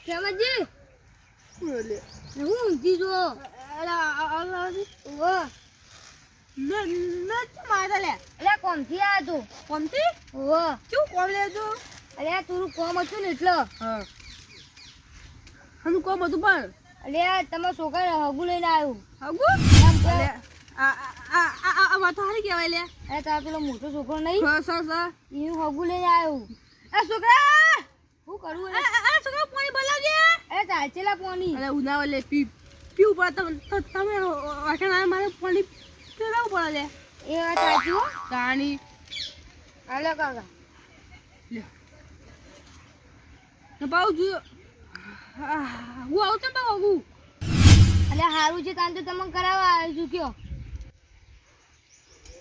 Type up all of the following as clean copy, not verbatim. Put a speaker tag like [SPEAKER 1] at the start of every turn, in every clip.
[SPEAKER 1] ખેમાજી
[SPEAKER 2] બોલે
[SPEAKER 1] હું ઊંઘી જો અરે કોમથી આ તું
[SPEAKER 2] કોમથી
[SPEAKER 1] ઓહો
[SPEAKER 2] શું કોમ લેજો
[SPEAKER 1] અરે તું કોમ હતું ને એટલે
[SPEAKER 2] હા હમ કોમ હતું પણ
[SPEAKER 1] અરે તમારા છોકરા હગુ લઈને આવ્યું
[SPEAKER 2] હગુ અલે આ વાત હારી કહેવાય લે
[SPEAKER 1] અરે તારા પેલો મોટો છોકરો નહીં
[SPEAKER 2] સર
[SPEAKER 1] એનું હગુ લઈને આવ્યું
[SPEAKER 2] એ છોકરા
[SPEAKER 1] શું કરવું
[SPEAKER 2] આ છોકરા પાણી બોલાવજે
[SPEAKER 1] અરે ચાચેલા પોની
[SPEAKER 2] અરે ઉનાવ લે પીવું પડે તમે વાસણ મારે પાણી પીવડાવવું પડે લે
[SPEAKER 1] એ વાત સાચી હો
[SPEAKER 2] તાણી
[SPEAKER 1] હાલો કાકા
[SPEAKER 2] લે ને પાઉ જો હું આવું તો પાઉ હું
[SPEAKER 1] અરે હારું છે તાન તો તમને કરાવવા આવ્યો છું કયો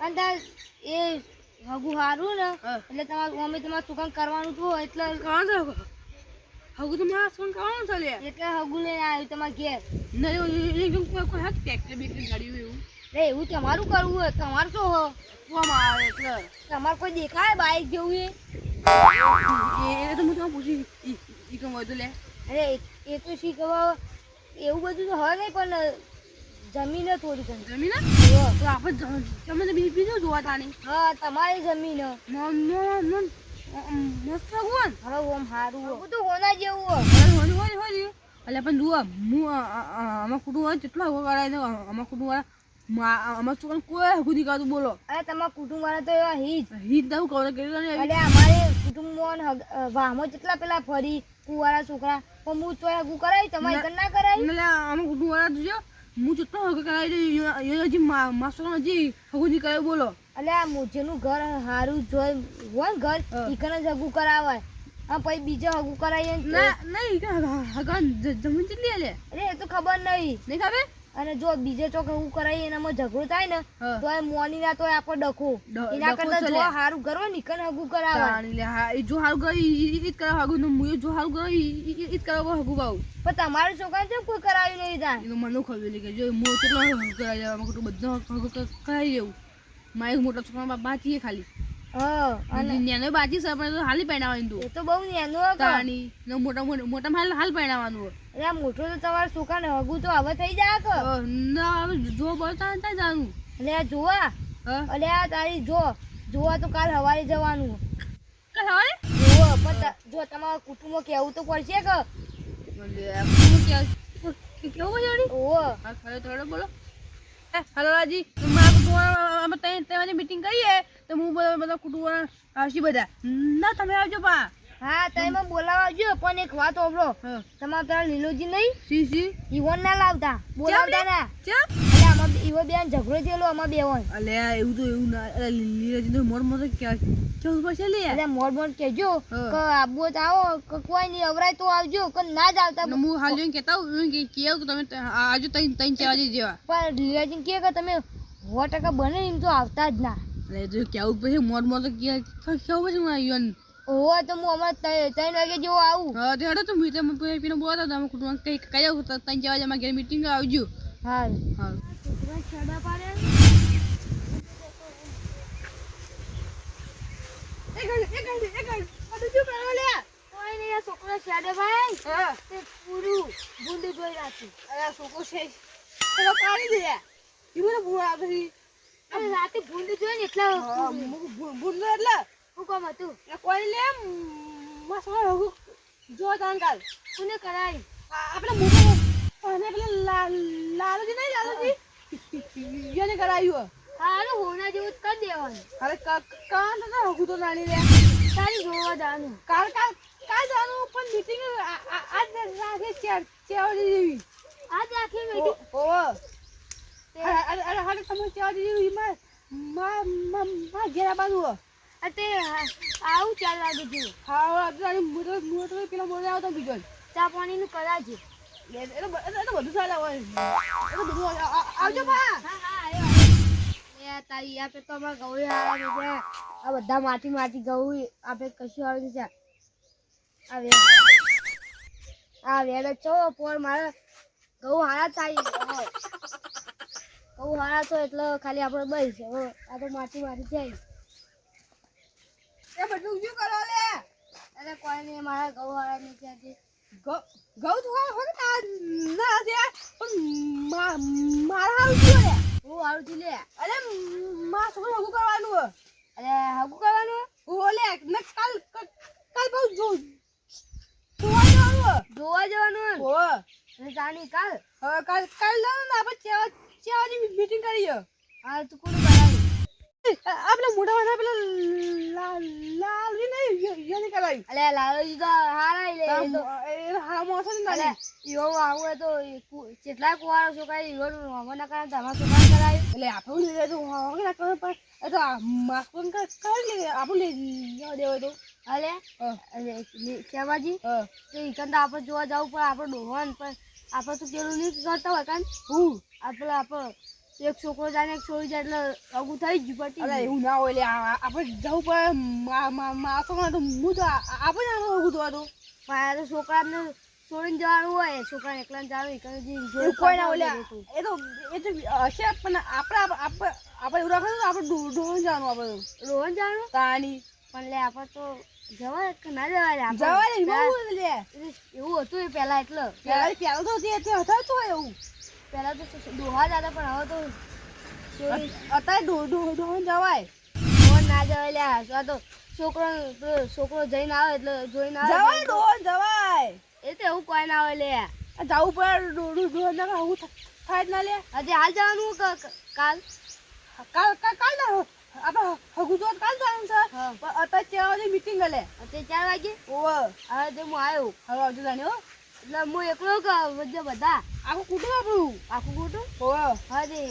[SPEAKER 1] અને તાર એ હગુ હારું ને એટલે તમારે મમ્મી તમારે સુકાન કરવાનું હતું એટલે
[SPEAKER 2] હગુ તો મારા ફોન કરવાનું છે લે
[SPEAKER 1] એટલે હગુ લઈને આવ્યું તમારા ઘેર
[SPEAKER 2] નહીં કોઈ હાથ ટ્રેક્ટર બેક્ટર ગાડી એવું
[SPEAKER 1] રે એવું તમારું કરવું હોય તમારે શું હો
[SPEAKER 2] કોમ આવે એટલે
[SPEAKER 1] તમારે કોઈ દેખાય બાઈક જેવું એ
[SPEAKER 2] તો હું તમને પૂછી ઈ કેમ હોય તો લે
[SPEAKER 1] અરે એ તો શીખવા એવું બધું તો હોય નહીં પણ જમીન થોડી ઘણી
[SPEAKER 2] જમીન તો આપણે તમે બીજું જોવા તાણી
[SPEAKER 1] હા તમારી જમીન
[SPEAKER 2] મસ્ત ભગવાન
[SPEAKER 1] હવે ઓમ સારું હોય બધું હોના જેવું હોય
[SPEAKER 2] હોય એટલે પણ જુઓ હું આમાં કુટુંબ હોય કેટલા હગો કરાય તો આમાં કુટુંબ વાળા આમાં છોકરાને કોઈ હગું નહીં કરતું બોલો
[SPEAKER 1] અરે તમારા કુટુંબ વાળા તો એવા
[SPEAKER 2] હિત દઉં કહું
[SPEAKER 1] અરે અમારે કુટુંબમાં વાહમાં કેટલા પેલા ફરી કુવાળા છોકરા પણ હું ચોય હગું કરાવી તમારી ઘર ના કરાવી
[SPEAKER 2] એટલે આમાં કુટુંબ વાળા જોજો હું જેટલો હગો કરાવી હજી માસ્ટર હજી હગું નહીં કરાવ્યું બોલો
[SPEAKER 1] એટલે આ જેનું ઘર સારું જોઈ હોય ને ઘર ઈકને જ હગું કરાવાય હા પછી બીજો હગું કરાવીએ
[SPEAKER 2] નહીં જમીન કેટલી લે
[SPEAKER 1] અરે એ તો ખબર નહીં
[SPEAKER 2] ખબર
[SPEAKER 1] અને જો બીજે ચોક હગું કરાવીએ એનામાં ઝઘડો થાય ને તો એ મોની ના તો આપણે ડખો એના કરતા જો સારું ઘર હોય ને ઈકને હગું કરાવાય
[SPEAKER 2] જો સારું ઘર ઈ કરાવ હગું હું જો સારું ઘર ઈ કરાવ હગું પાઉં
[SPEAKER 1] પણ તમારું છોકરા કેમ કોઈ કરાવી નહીં જાય
[SPEAKER 2] એ તો મને ખબર કે જો હું કેટલો હગું કરાવી દેવા બધું હગું કરાવી દેવું મારે મોટા છોકરા બાકી ખાલી અને નેનો બાકી છે પણ હાલી પહેરાવાનું તું
[SPEAKER 1] એ તો બહુ નેનો
[SPEAKER 2] તાણી ને મોટા હાલ પહેરાવાનું
[SPEAKER 1] અરે મોટો તો તમારા છોકરાને હગું તો હવે થઈ જાય કે
[SPEAKER 2] ના હવે જો બોલતા ત્યાં જાનું
[SPEAKER 1] અરે જોવા અરે આ તારી જોવા તો કાલ સવારે જવાનું
[SPEAKER 2] કાલ સવારે
[SPEAKER 1] જો તમારા કુટુંબમાં કેવું તો પડશે કે
[SPEAKER 2] કેવું છે
[SPEAKER 1] ઓહો
[SPEAKER 2] હા ખરે થોડો બોલો હલો રાજી અમે ત્યાં મીટિંગ કરીએ તો હું બધા કુટુંબ આવશે બધા ના તમે આવજો પા
[SPEAKER 1] હા તમે બોલાવા આવજો પણ એક વાત ઓબળો તમારા પેલા લીલોજી નહીં
[SPEAKER 2] સી
[SPEAKER 1] ઈવન ના લાવતા બોલાવતા ના એટલે આમાં ઈવો બેન ઝઘડો થયેલો આમાં બે હોય
[SPEAKER 2] અલે એવું તો એવું ના લીલોજી તો મોડ કેવું પડશે લે
[SPEAKER 1] એટલે મોડ કેજો કે આબો જ આવો કે કોઈ નહીં અવરાય તો આવજો કે ના જ આવતા
[SPEAKER 2] હું હાલ જોઈને કહેતા હું કે તમે આવજો ત્રણ 4 વાગે જેવા
[SPEAKER 1] પણ લીલાજી કે તમે 100% બને એમ તો આવતા જ ના
[SPEAKER 2] એટલે જો કેવું પછી મોડ તો કેવું પછી હું આવ્યો
[SPEAKER 1] ઓહો તો હું હમણાં 3 વાગે જેવો આવું
[SPEAKER 2] હા તે હડો તો મીટિંગ પીને બોલાતા તમે કુટુંબ કઈ કઈ 3 4 વાગે મારી ઘરે મીટિંગ આવજો
[SPEAKER 1] હા
[SPEAKER 2] હા
[SPEAKER 1] છડા પાડે કોઈ નહીં છોકરો છેડે ભાઈ તે પૂરું બુંદી જોઈ રાખી
[SPEAKER 2] અરે છોકરો છે ચલો પાડી દે ઈ મને ભૂવા આવી
[SPEAKER 1] અરે રાતે બુંદી જોઈ ને એટલે
[SPEAKER 2] ભૂંડો એટલે
[SPEAKER 1] હું કામ હતું
[SPEAKER 2] એ કોઈ લે મસો જો તાંકાલ
[SPEAKER 1] કોને કરાય
[SPEAKER 2] આપણે મોટો અને પેલા લાલુજી નહીં લાલુજી યને કરાયું
[SPEAKER 1] હારું હોના જેવું જ કરી દેવાનું
[SPEAKER 2] અરે કાં તો હગું તો નાની લે
[SPEAKER 1] તારી જોવા જાનું
[SPEAKER 2] કાલ જાનું પણ મીટિંગ આજ રાખે ચેવડી જેવી
[SPEAKER 1] આજ આખી મીટિંગ
[SPEAKER 2] ઓ અરે હાલે તમે ચેવડી જેવી માં ઘેરા બાજુ
[SPEAKER 1] તે આવું 4 વાગે જેવું
[SPEAKER 2] હા અરે મોટો પેલા મોડે આવતો બીજો
[SPEAKER 1] ચા પાણી નું કરાવજો
[SPEAKER 2] એ તો બધું ચાલે હોય એ તો બધું આવજો બા
[SPEAKER 1] હા તારી આપે તો અમારે ગૌરી હારા છે આ બધા માટી ગૌરી આપે કશું આવે છે આ વેર છો પોર મારે ગૌ હારા થાય ગૌ હારા તો એટલે ખાલી આપણે બસ આ તો માટી જાય
[SPEAKER 2] એ બધું શું કરો લે
[SPEAKER 1] અરે કોઈ નહીં મારા ઘઉં વાળા ને ત્યાંથી
[SPEAKER 2] ઘઉં તો હોય ના છે પણ મારા હાલ શું લે
[SPEAKER 1] હું હારું થી લે
[SPEAKER 2] અરે માં શું હગું કરવાનું
[SPEAKER 1] અરે હગું કરવાનું
[SPEAKER 2] ઓલે ને કાલ બહુ
[SPEAKER 1] જોવા જવાનું
[SPEAKER 2] ઓ
[SPEAKER 1] અને જાની કાલ
[SPEAKER 2] કાલ ને આપણે ચેવાની મીટિંગ કરીએ
[SPEAKER 1] હા તું કોણ કરાવી
[SPEAKER 2] આપણે મોટા વાળા પેલા લાલ નહીં યની કરાવી
[SPEAKER 1] અલે લાલોજી તો હારા લે
[SPEAKER 2] એ હા મોસો ને
[SPEAKER 1] અલે યો આવું તો કેટલા કુવારો છોકરા યો મના કારણ તમાર છોકરા કરાવી
[SPEAKER 2] એટલે આપણે લે તો હોગે ના કરે પણ એ તો માસ પણ કરી લે આપણે લે દેવો તો
[SPEAKER 1] અલે કેવાજી તો ઈકન તો આપણે જોવા જવું પણ આપણે ડોહન પણ આપણે તો પેલું નહીં કરતા હોય કાન આપણે એક છોકરો જાય ને એક છોડી જાય એટલે અગું થઈ ગયું પટી
[SPEAKER 2] અરે એવું ના હોય લે આપણે જવું પડે માસો તો હું તો આપણે અગું થવા દો
[SPEAKER 1] પણ તો છોકરાને છોડીને જવાનું હોય છોકરાને એકલાને જવાનું
[SPEAKER 2] કોઈ ના હોય એ તો હશે પણ આપણે એવું રાખવાનું આપણે ડોહન જવાનું આપણે
[SPEAKER 1] રોહન જવાનું
[SPEAKER 2] તાની
[SPEAKER 1] પણ લે આપણે તો જવાય કે ના જવાય
[SPEAKER 2] જવાય
[SPEAKER 1] એવું હતું એ પેલા એટલે
[SPEAKER 2] પેલા તો તે હતા તો એવું
[SPEAKER 1] પેલા તો ડોહા જતા પણ હવે તો
[SPEAKER 2] અત્યારે ડોહન જવાય
[SPEAKER 1] ડોહન ના જવાય લે આ તો છોકરો જઈને આવે એટલે જોઈને આવે
[SPEAKER 2] જવાય ડોહન જવાય
[SPEAKER 1] એ તો એવું કોઈ ના આવે લે
[SPEAKER 2] જવું પડે ડોહન ના આવું થાય જ ના લે
[SPEAKER 1] હજી હાલ જવાનું કાલ
[SPEAKER 2] કાલ ના આપણે હગું તો કાલ જવાનું છે પણ અત્યારે 4 વાગે મીટિંગ લે
[SPEAKER 1] અત્યારે 4 વાગે
[SPEAKER 2] ઓવ
[SPEAKER 1] હવે તે હું આવ્યો
[SPEAKER 2] હવે આવજો જાણ્યો
[SPEAKER 1] એટલે હું એકલો બધા
[SPEAKER 2] આખું કુટુંબ આપણું
[SPEAKER 1] આખું કુટુંબ
[SPEAKER 2] ઓવ
[SPEAKER 1] હવે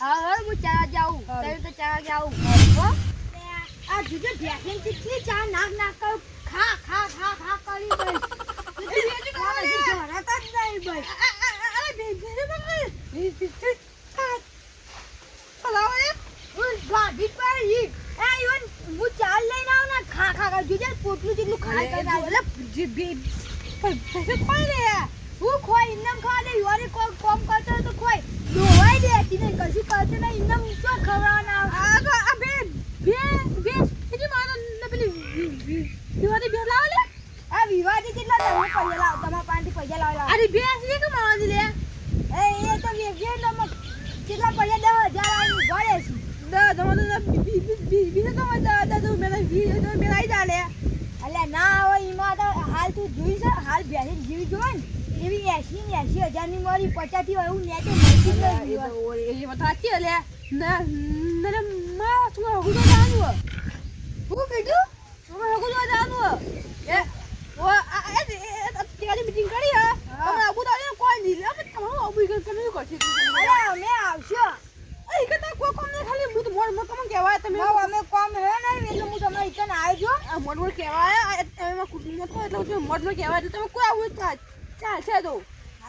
[SPEAKER 1] હવે હું 4 વાગે આવું ત્યારે તો 4 વાગે આવું આ જુદે ભેખેન કેટલી ચા નાક કર ખા કરી ગાડી પર હું ચાલ લઈને આવું ને ખા જુદે પોટલું જેટલું હું ખોઈ ઇન્નમ ખા દે યોરે કોમ કરતો તો ખોઈ દોવાઈ દે તી નહીં કશું કરતો નહીં ઇન્નમ શું ખવડાવવાના
[SPEAKER 2] આ બે એજી માનો ન પેલી વિવાદી બે લાવ લે
[SPEAKER 1] આ વિવાદી કેટલા તમે પૈસા લાવ તમારા પાસેથી પૈસા લાવ
[SPEAKER 2] અરે બે છે કે માવાની લે
[SPEAKER 1] એ તો વેચે તમે કેટલા પૈસા 10,000 આવી ગળે છે
[SPEAKER 2] તમારે બીજે તો દાદા તો મેલા આવી જા લે
[SPEAKER 1] અલ્યા ના હોય એમાં તો હાલ તું જોઈ છે હાલ બેસી જીવી જોવે ને એવી 80,000 ની મારી 50 થી એવું નેટે મળતી નથી
[SPEAKER 2] એ વાત સાચી લે ના માં તું હગું તો જાણવું
[SPEAKER 1] હું કીધું
[SPEAKER 2] તું હગું તો જાણવું એ ઓ આ તેરી મીટિંગ કરી હે અમે અબુ તો કોઈ નહીં લે તમારું અબુ કે તમે કરશે
[SPEAKER 1] અરે અમે આવશો
[SPEAKER 2] એ કે તા કોમ ને ખાલી હું તો મોડ કમ કહેવાય તમે
[SPEAKER 1] અમે કોમ હે ને એટલે હું તમને ઇકન આવજો
[SPEAKER 2] મોડ કહેવાય એમાં કુટુંબ તો એટલે મોડ કહેવાય એટલે તમે કોઈ આવું ચાલ છે તો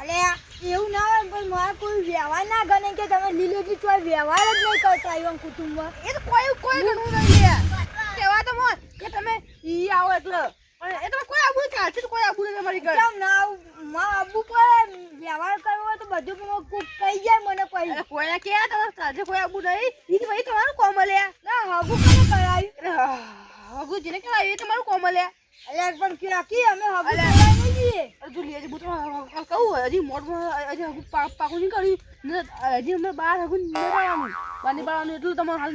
[SPEAKER 1] અલે એવું ના હોય પણ મારા કોઈ વ્યવહાર ના ગણે કે તમે લીલેજી કોઈ વ્યવહાર જ નહીં કરતા એવા કુટુંબમાં
[SPEAKER 2] એ તો કોઈ ગણવું નહીં કહેવાય તો મોડ કે તમે ઈ આવો એટલે પણ એ તો કોઈ આવું ચાલશે તો કોઈ આવું નહીં તમારી ઘર
[SPEAKER 1] કેમ ના માં આબુ પર વ્યવહાર કરવો હોય તો બધું કોક કહી જાય મને પછી
[SPEAKER 2] કોઈને કે તમારે ચાલશે કોઈ આવું નહીં ઈ ભાઈ તમારું કોમ લે
[SPEAKER 1] ના હગુ કોને કરાવી
[SPEAKER 2] હગુ જેને કરાવી એ તમારું કોમ લે
[SPEAKER 1] અલે પણ કે અમે હગુ કરાવી નહીં જઈએ
[SPEAKER 2] જો લેજે બુતો કહું હજી મોડમાં હજી હગુ પાકું નહીં કર્યું હજી અમે બહાર હગુ નહીં બાળવાનું એટલું તમારે હાલ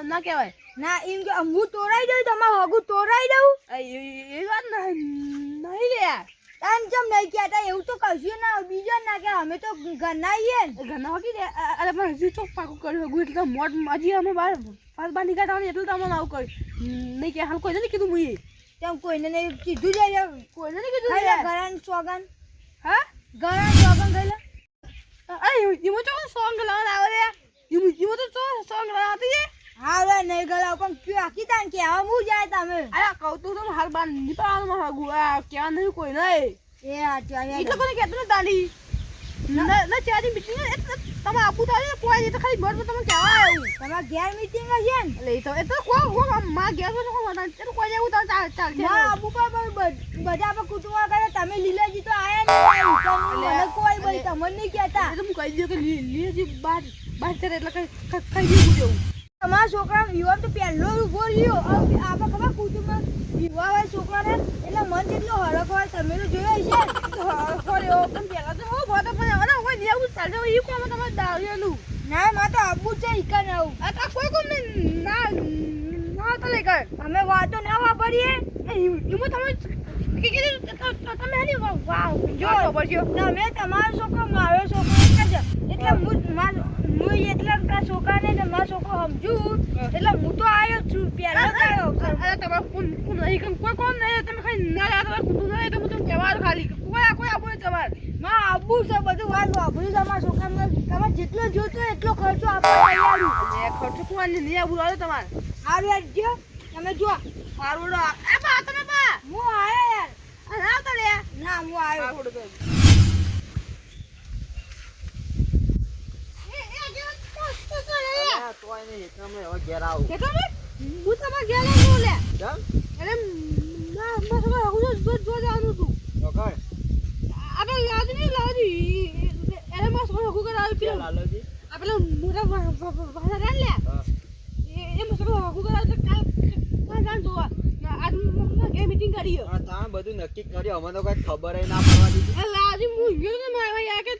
[SPEAKER 2] ના કહેવાય
[SPEAKER 1] ના એમ કે હું તોડાઈ દઉં તમારે હગુ તોડાઈ દઉં
[SPEAKER 2] એ વાત નહીં લે
[SPEAKER 1] તાન કેમ નહીં કહેતા એવું તો કશું ના બીજો ના કે અમે તો ઘરના આવીએ ને
[SPEAKER 2] ઘરના હોકી દે અરે પણ હજી ચોક પાકું કર્યું હગુ એટલે મોડ હજી અમે બહાર નીકળતા એટલે તમને આવું કર્યું નહીં કે હાલ કોઈ નથી કીધું મુએ
[SPEAKER 1] તેમ કોઈને નહીં કીધું જાય
[SPEAKER 2] કોઈને નહીં કીધું
[SPEAKER 1] ઘરાન સોગન
[SPEAKER 2] હા
[SPEAKER 1] ઘરાન સોગન ગયેલા
[SPEAKER 2] અરે એમાં તો સોંગ લાવવા આવે રે એમાં તો સોંગ લાવતી છે
[SPEAKER 1] હા રે નહીં ગયેલા પણ ક્યાં આખી તાન કે આમ હું જાય તમે
[SPEAKER 2] અરે કહું તું હાલ બાર નીકળવાનું હગુ આ ક્યાં નહીં કોઈ નહીં
[SPEAKER 1] એ આ
[SPEAKER 2] એટલે કોને કહેતો ને દાડી ના ચારી મીટિંગ તમે આપું તો કોઈ નહીં તો ખાલી બોર્ડ તમે કહેવા આવ્યું
[SPEAKER 1] તમારા ઘેર મીટિંગ હશે ને
[SPEAKER 2] એટલે એ તો કોઈ માં ઘેર તો કોઈ એવું તો ચાલશે
[SPEAKER 1] ના આબુ પર બધા પર કુટુંબા કરે તમે લીલાજી તો આયા ને કોઈ ભાઈ તમને નહીં કહેતા
[SPEAKER 2] એટલે હું કહી દઉં કે લીલાજી બાર ચાલે એટલે કઈ જેવું જેવું
[SPEAKER 1] અમારા છોકરા વિવાહ તો પહેલો ઉભો રહ્યો આપણે ખબર કુટુંબમાં વિવાહ હોય છોકરાને એટલે મન જેટલો હરખ હોય તમે તો જોયો છે પણ પહેલા તો હો ભાતો પણ હવે કોઈ જેવું ચાલશે એ કોમ તમારે દાવ્યાનું ના માં તો આબુ છે ઈકા ના આવું આ કોઈ કોમ ના ના તો લઈ કર અમે વાતો ના વાપરીએ એમાં તમે તમે હની વાવ જો પડ્યો ના મેં તમારો છોકરો મારો છોકરો એક જ એટલે હું એટલા છોકરાને ને મારો છોકરો સમજુ એટલે હું તો આવ્યો છું પહેલો જ આવ્યો અરે તમારે કોઈ કોમ નહીં તમે ખાલી ના તમારે કુટુંબ નહીં તો હું તમને કહેવાનું ખાલી કોઈ આબુ તમારે માં આબુ છે બધું વાત વાપર્યું તમારા છોકરાને તમારે જેટલો જોતો એટલો ખર્ચો આપવા તૈયાર ખર્ચો કોણ નહીં આબુ આવે તમારે સારું યાર જો તમે જો સારું એ બા તમે બા હું આવ્યો યાર ના તો લે ના હું આવ્યો થોડું તો મીટિંગ કરી
[SPEAKER 3] બધું નક્કી કર્યું અમે તો કઈ ખબર ના પડવા દીધી
[SPEAKER 1] લાજી હું ગયો ને મારા યાર કે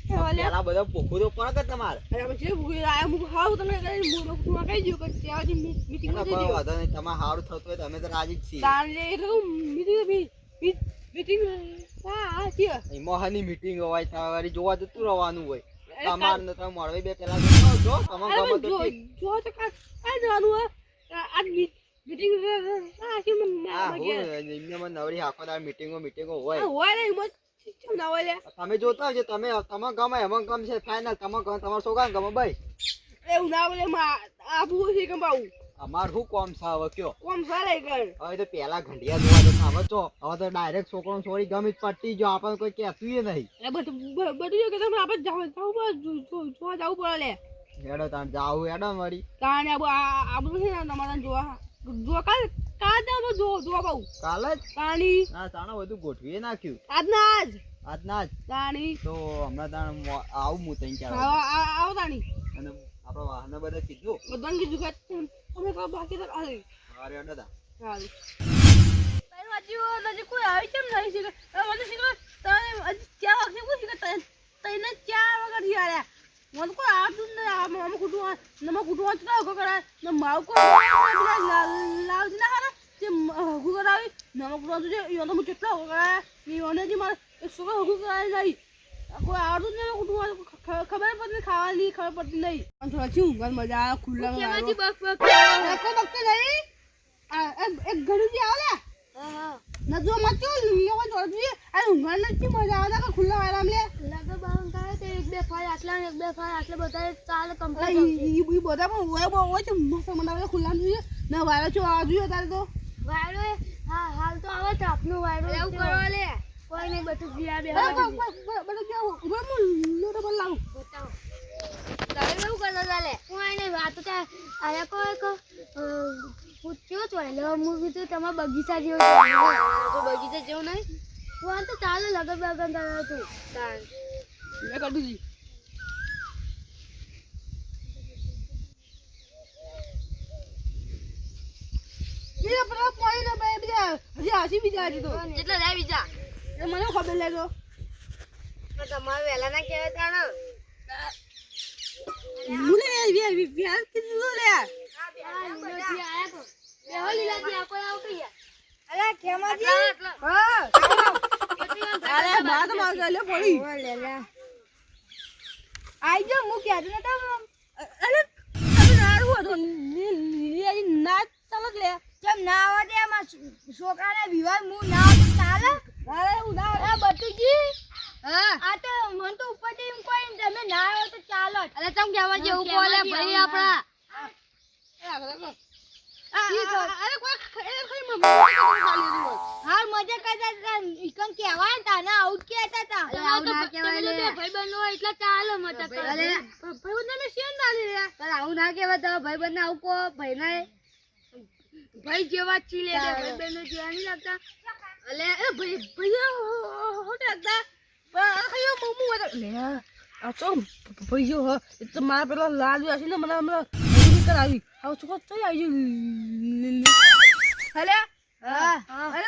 [SPEAKER 3] પેલા બધા પોખું તો પડે કે તમારે તમારે સારું થતું હોય તમે તો રાજી જ છીએ મોહની મીટિંગ હોય તમારી જોવા જતું રહેવાનું હોય તમારે તમે મળવી બે પેલા જો તમે નવરી આખો મીટિંગો હોય તમે જોતા હોય તમે ગમે એમાં ગમ છે ફાઈનલ તમારા છોકરા ગમે ભાઈ
[SPEAKER 1] એવું ના બોલે આબુ છે કમાવું
[SPEAKER 3] અમાર શું કોમ છે હવે કયો
[SPEAKER 1] કોમ સારા કર
[SPEAKER 3] હવે તો પેલા ઘંટિયા જોવા જતા હવે તો ડાયરેક્ટ છોકરો છોડી ગમે જ પટ્ટી જો આપણને કોઈ કહેતું નહીં
[SPEAKER 1] બધું કે તમે આપણે જવું પડે લે
[SPEAKER 3] હેડો તાણ જાવું હેડો મળી
[SPEAKER 1] તાણે આબુ છે ને તમારે જોવા જોવા પાઉં
[SPEAKER 3] કાલે જ
[SPEAKER 1] તાણી
[SPEAKER 3] ના તાણે બધું ગોઠવી નાખ્યું
[SPEAKER 1] આજના જ તાણી
[SPEAKER 3] તો હમણાં તાણ આવું હું તઈ ચાલ
[SPEAKER 1] આવો તાણી
[SPEAKER 3] અને આપણા વાહન બધા કીધું
[SPEAKER 1] બધાને કીધું કે તમે કહો બાકી તો હાલે
[SPEAKER 3] અરે હેડો તા
[SPEAKER 1] હાલે નજી કોઈ આવી કેમ નહીં છે મને શીખો તમે ચા વખતે કોઈ શીખો તઈને 4 વગર યાર મને કોઈ આવતું ને આમ કુટુંબ નમા કુટુંબ તો કરે ન માવ કો લાવ ના હારા તે હગુ કરાવી નમા કુટુંબ જો યો તો કેટલો કરે યોને જી મારે 100 હગુ કરાય નહીં કોઈ આવતું ને કુટુંબ ખબર પડતી ખાવાની ખબર પડતી નહીં પણ થોડા ચી ઊંઘ મજા આવે ખુલ્લા કેમાંથી બક કોઈ બકતે નહીં એક ઘડુજી આવે ના જો મત લેવા જોડજી આ ઊંઘ નથી મજા આવે કે ખુલ્લા આરામ લે લાગે બાંગ કરે તે એક બે ફાય આટલા ને એક બે ફાય આટલે બધા ચાલે કમ્પ્લીટ ઈ બધા પણ હોય તો મસ્ત મને ખુલ્લા જોઈએ ના વાયરો છો આ જોઈએ તારે તો વાયરો હા હાલ તો આવે છે આપનો વાયરો એવું કરવા લે કોઈ નહીં બધું જીયા બે બધું કેવું ઉભો હું લોટો પર લાવું બતાવો તારે કેવું કરતા ચાલે કોઈ નહીં વાત તો આયા કો પૂછ્યો તો એટલે હું કીધું તમારા બગીચા જેવો તો બગીચા જેવું નહીં તો આ તો ચાલે લગન બગન કરાવ તું તાર લે કાઢુજી બીજા પેલા પોઈ ને બે બીજા હજી આસી બીજા હજી તો કેટલા લે બીજા એ મને ખબર લેજો તો તમારે વેલા ના કહેવાય તાણ મુલે વ્યાસ કીધું લે અરે ખેમાજી હા અરે બાત માં ચાલે પડી આઈ જો મુ કે ન તો અરે તમે નાડું હતો લીલી નાચ ચાલ લે કેમ ના આવડે એમાં છોકરાને વિવાહ મુ ના આવડે ચાલે અરે ઉડા એ બટુજી હા આ તો મન તો ઉપરથી એમ કોઈ તમે ના આવો તો ચાલો અરે તમ કહેવા જેવું બોલે ભાઈ આપડા અરે કોઈ ખાલી હાલ મજા કરતા ઈકન કહેવાય ને તાના આઉટ કેતા તા આઉટ ના કહેવાય લે ભાઈબંધો એટલા ચાલે મજા કરે અરે ભાઈબંધને શેન દાલી રે તારે આવું ના કહેવાય તો ભાઈબંધને આવું કો ભાઈને ભાઈ જેવા ચીલે દે ભાઈબંધો જેવા નહીં લાગતા અલે એ ભાઈ
[SPEAKER 2] ખોટા હતા પણ આ કયો મમ્મુ લે આ તો ભાઈઓ હ એ તો મારા પેલા લાડુ હશે ને મને હમણાં કરાવી હવે છોકરો તો આવી હલે હા અરે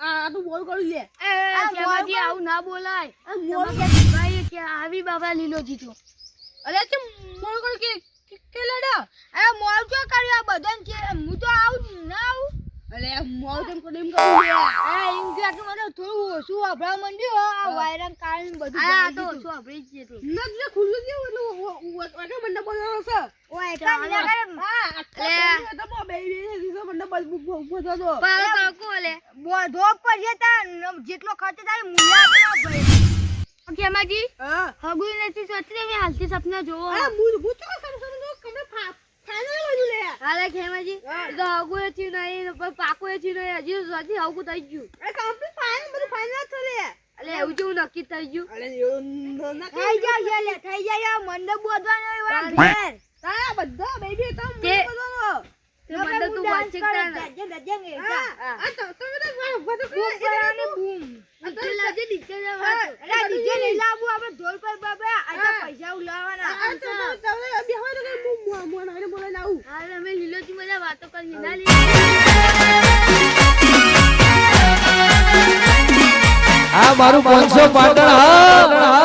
[SPEAKER 2] આ તો બોલ કરી લે
[SPEAKER 1] શેવાજી આવું ના બોલાય ભાઈ કે આવી બાબા લીલોજી તો
[SPEAKER 2] અરે તે મોળ કરી કે લડા
[SPEAKER 1] અરે મોળ શું કર્યું આ બધાને કે હું તો આવું ના આવું
[SPEAKER 2] અરે મોળ કેમ કરી એમ
[SPEAKER 1] એમ કે મને થોડું ઓછું વાપરવા માંડ્યું આ વાયરન કારણ બધું આ તો ઓછું વાપરી જ છે
[SPEAKER 2] નજરે ખુલ્લું ગયું એટલે ઓકે મને બોલવાનો છે
[SPEAKER 1] ઓ એકા ના કરે
[SPEAKER 2] હા તો બેબી દીધો મને બોલતો દો
[SPEAKER 1] પર કો લે બોધો પર જતા જેટલો ખર્ચ થાય મુયા આપના ભાઈ કેમાજી
[SPEAKER 2] હા
[SPEAKER 1] હગુઈ નથી સોચતી મે હાલતી સપના જોવો
[SPEAKER 2] આ હું તો કમરે ફાઈનલ બધું લે
[SPEAKER 1] હાલે ખેમાજી તો હગુઈ થી નહીં પર પાકોય થી નહીં હજી સુધી હગુ થઈ ગયું
[SPEAKER 2] અરે કમ્પ્લીટ ફાઈનલ બધું ફાઈનલ છે લે
[SPEAKER 1] અલે એવું જેવું નક્કી થઈ ગયું
[SPEAKER 2] અરે એવું
[SPEAKER 1] થઈ જાય લે થઈ જાય મંડપ બોધવાનો એવા ઘેર
[SPEAKER 2] તારા બધા બેબી તો
[SPEAKER 1] તે
[SPEAKER 2] બોલવાનો
[SPEAKER 1] તે મંડપ તું વાંચતા ના
[SPEAKER 2] આ તો બધું
[SPEAKER 1] બૂમ કરવાની બૂમ ડીજે લાજે ડીજે જવા અરે ડીજે લઈ લાવું આપણે ઢોલ પર બાબા આ પૈસા ઉલાવવાના
[SPEAKER 2] આ તો બે હોય તો મોને બોલાઈ લાવું
[SPEAKER 1] હા અમે લીલોજી મજા વાતો કરી ના લે
[SPEAKER 4] આ મારું 500 પાટણ હા